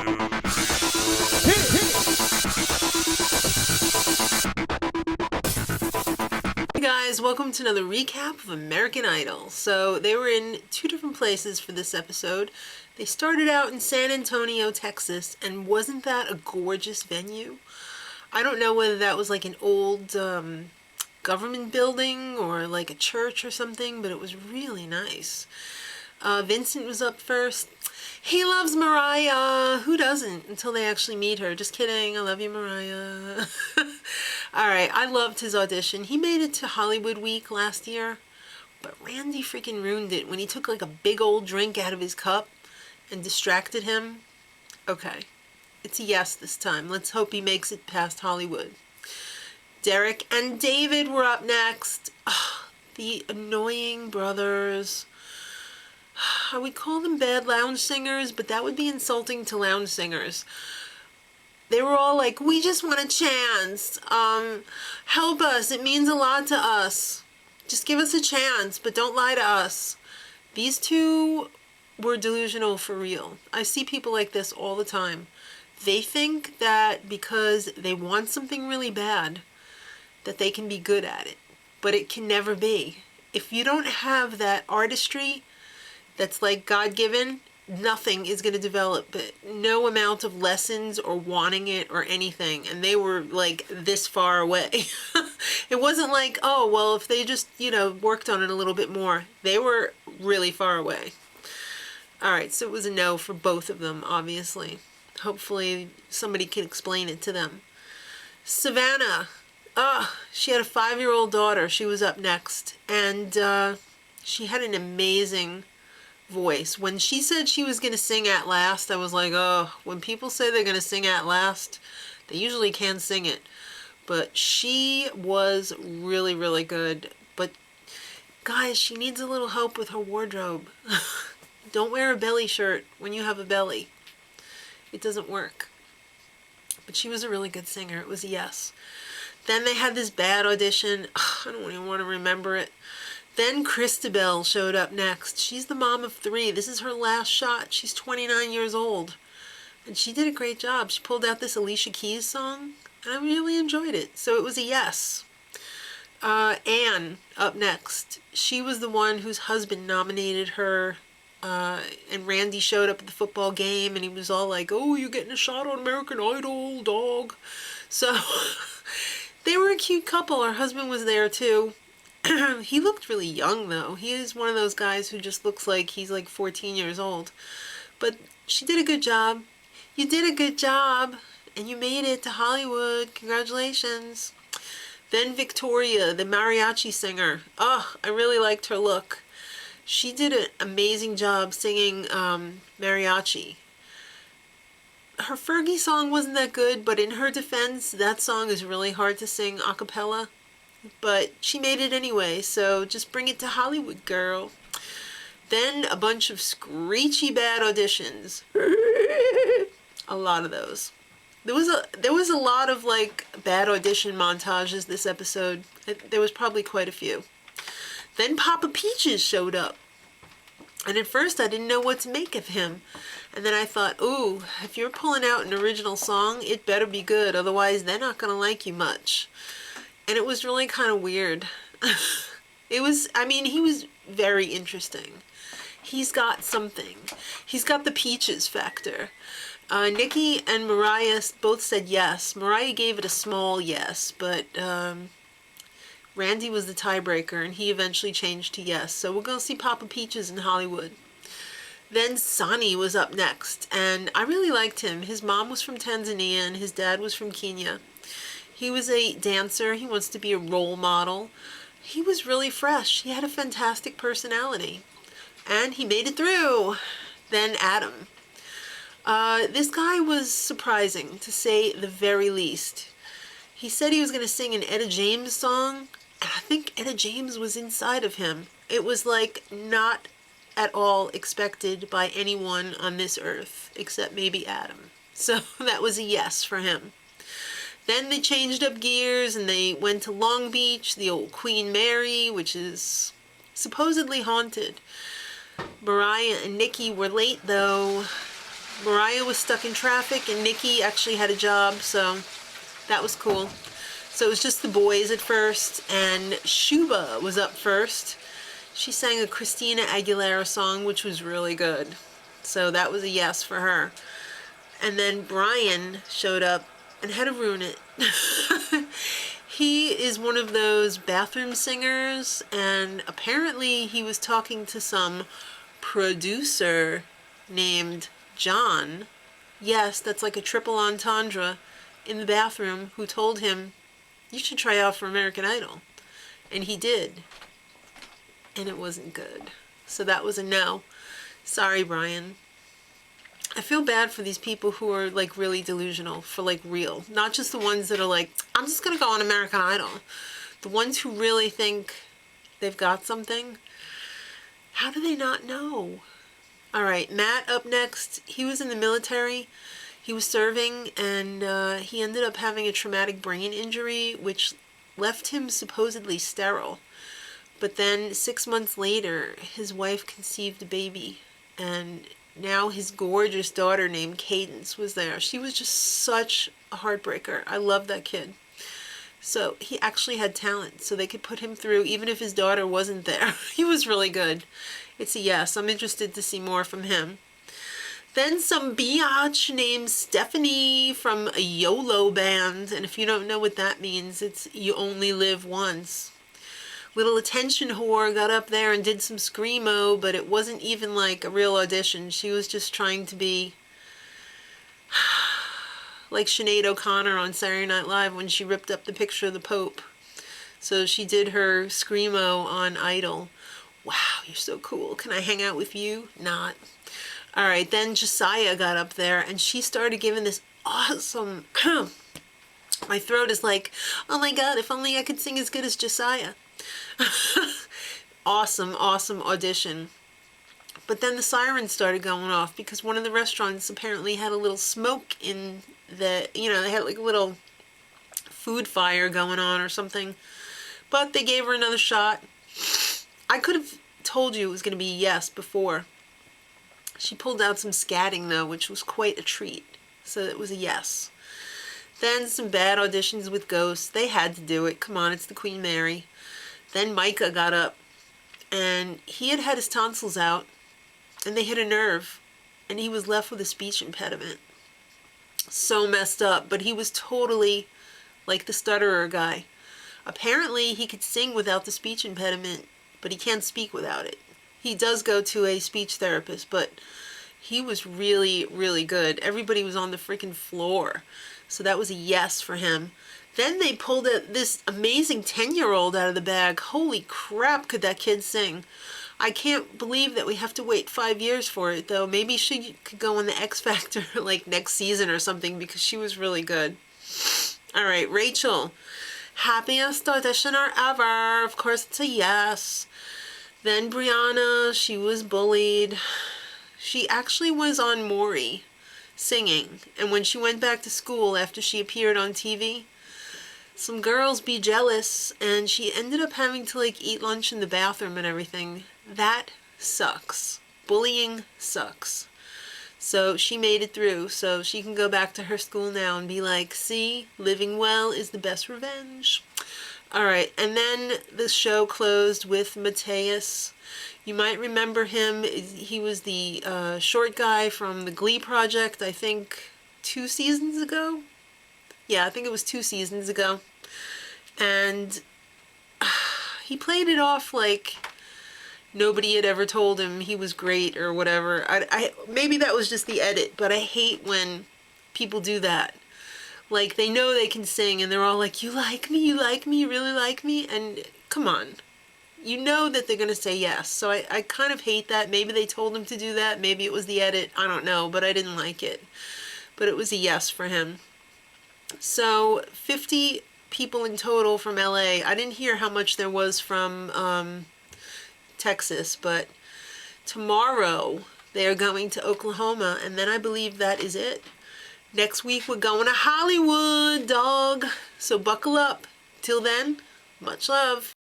Hey guys, welcome to another recap of American Idol. So they were in two different places for this episode. They started out in San Antonio, Texas, and wasn't that a gorgeous venue? I don't know whether that was like an old government building or like a church or something, but it was really nice. Vincent was up first. He loves Mariah. Who doesn't until they actually meet her? Just kidding. I love you, Mariah. Alright, I loved his audition. He made it to Hollywood Week last year, but Randy freaking ruined it when he took like a big old drink out of his cup and distracted him. Okay, it's a yes this time. Let's hope he makes it past Hollywood. Derek and David were up next. Ugh, the annoying brothers. I would call them bad lounge singers, but that would be insulting to lounge singers. They were all like, we just want a chance. Help us. It means a lot to us. Just give us a chance, but don't lie to us. These two were delusional for real. I see people like this all the time. They think that because they want something really bad, that they can be good at it. But it can never be. If you don't have that artistry that's like God-given, nothing is going to develop. No amount of lessons or wanting it or anything. And they were like this far away. It wasn't like, oh, well, if they just, worked on it a little bit more. They were really far away. All right, so it was a no for both of them, obviously. Hopefully somebody can explain it to them. Savannah. She had a 5-year-old daughter. She was up next. And she had an amazing voice. When she said she was going to sing At Last, I was like, oh, when people say they're going to sing At Last, they usually can sing it. But she was really, really good. But guys, she needs a little help with her wardrobe. Don't wear a belly shirt when you have a belly. It doesn't work. But she was a really good singer. It was a yes. Then they had this bad audition. I don't even want to remember it. Then Christabel showed up next. She's the mom of 3. This is her last shot. She's 29 years old. And she did a great job. She pulled out this Alicia Keys song, and I really enjoyed it. So it was a yes. Anne up next. She was the one whose husband nominated her, and Randy showed up at the football game, and he was all like, oh, you're getting a shot on American Idol, dog. So they were a cute couple. Her husband was there too. He looked really young though. He is one of those guys who just looks like he's like 14 years old. But she did a good job. You did a good job. And you made it to Hollywood. Congratulations. Then Victoria, the mariachi singer. Oh, I really liked her look. She did an amazing job singing mariachi. Her Fergie song wasn't that good, but in her defense, that song is really hard to sing a cappella. But she made it anyway, so just bring it to Hollywood, girl. Then a bunch of screechy bad auditions. A lot of those. There was a lot of like bad audition montages this episode. There was probably quite a few. Then Papa Peaches showed up. And at first I didn't know what to make of him. And then I thought, ooh, if you're pulling out an original song, it better be good. Otherwise, they're not going to like you much. And it was really kind of weird. He was very interesting. He's got something. He's got the Peaches factor. Nikki and Mariah both said yes. Mariah gave it a small yes, but Randy was the tiebreaker, and he eventually changed to yes. So we're going to see Papa Peaches in Hollywood. Then Sonny was up next, and I really liked him. His mom was from Tanzania, and his dad was from Kenya. He was a dancer. He wants to be a role model. He was really fresh. He had a fantastic personality. And he made it through. Then Adam. This guy was surprising, to say the very least. He said he was going to sing an Etta James song, and I think Etta James was inside of him. It was like not at all expected by anyone on this earth, except maybe Adam. So that was a yes for him. Then they changed up gears and they went to Long Beach, the old Queen Mary, which is supposedly haunted. Mariah and Nikki were late though. Mariah was stuck in traffic and Nikki actually had a job, so that was cool. So it was just the boys at first, and Shuba was up first. She sang a Christina Aguilera song, which was really good. So that was a yes for her. And then Brian showed up and had to ruin it. He is one of those bathroom singers, and apparently he was talking to some producer named John. Yes, that's like a triple entendre in the bathroom, who told him, you should try out for American Idol. And he did. And it wasn't good. So that was a no. Sorry, Brian. I feel bad for these people who are like really delusional, for like real. Not just the ones that are like, I'm just going to go on American Idol. The ones who really think they've got something. How do they not know? All right, Matt up next. He was in the military. He was serving, and he ended up having a traumatic brain injury, which left him supposedly sterile. But then 6 months later, his wife conceived a baby, and now his gorgeous daughter named Cadence was there. She was just such a heartbreaker. I love that kid. So he actually had talent, so they could put him through even if his daughter wasn't there. He was really good. It's a yes. I'm interested to see more from him. Then some biatch named Stephanie from a YOLO band, and if you don't know what that means, it's you only live once. Little attention whore got up there and did some screamo, but it wasn't even like a real audition. She was just trying to be like Sinead O'Connor on Saturday Night Live when she ripped up the picture of the Pope. So she did her screamo on Idol. Wow, you're so cool. Can I hang out with you? Not. All right, then Josiah got up there and she started giving this awesome... My throat is like, oh my God, if only I could sing as good as Josiah. Awesome audition. But then the sirens started going off because one of the restaurants apparently had a little smoke in the, they had like a little food fire going on or something. But they gave her another shot. I could have told you it was going to be yes before. She pulled out some scatting though, which was quite a treat. So it was a yes. Then some bad auditions with ghosts. They had to do it. Come on, it's the Queen Mary. Then Micah got up, and he had his tonsils out, and they hit a nerve, and he was left with a speech impediment. So messed up, but he was totally like the stutterer guy. Apparently, he could sing without the speech impediment, but he can't speak without it. He does go to a speech therapist, but he was really, really good. Everybody was on the freaking floor, so that was a yes for him. Then they pulled this amazing 10-year-old out of the bag. Holy crap, could that kid sing. I can't believe that we have to wait 5 years for it, though. Maybe she could go on the X Factor like next season or something because she was really good. All right, Rachel. Happiest auditioner ever. Of course, it's a yes. Then Brianna, she was bullied. She actually was on Maury singing. And when she went back to school after she appeared on TV, some girls be jealous, and she ended up having to like eat lunch in the bathroom and everything. That sucks. Bullying sucks. So she made it through, so she can go back to her school now and be like, see, living well is the best revenge. All right, and then the show closed with Mateus. You might remember him. He was the short guy from the Glee Project, I think 2 seasons ago. Yeah, I think it was 2 seasons ago. And he played it off like nobody had ever told him he was great or whatever. Maybe that was just the edit, but I hate when people do that. Like, they know they can sing and they're all like, you like me, you really like me? And come on. You know that they're going to say yes. So I kind of hate that. Maybe they told him to do that. Maybe it was the edit. I don't know, but I didn't like it. But it was a yes for him. So 50 people in total from LA. I didn't hear how much there was from Texas, but tomorrow they are going to Oklahoma, and then I believe that is it. Next week we're going to Hollywood, dog. So buckle up. Till then, much love.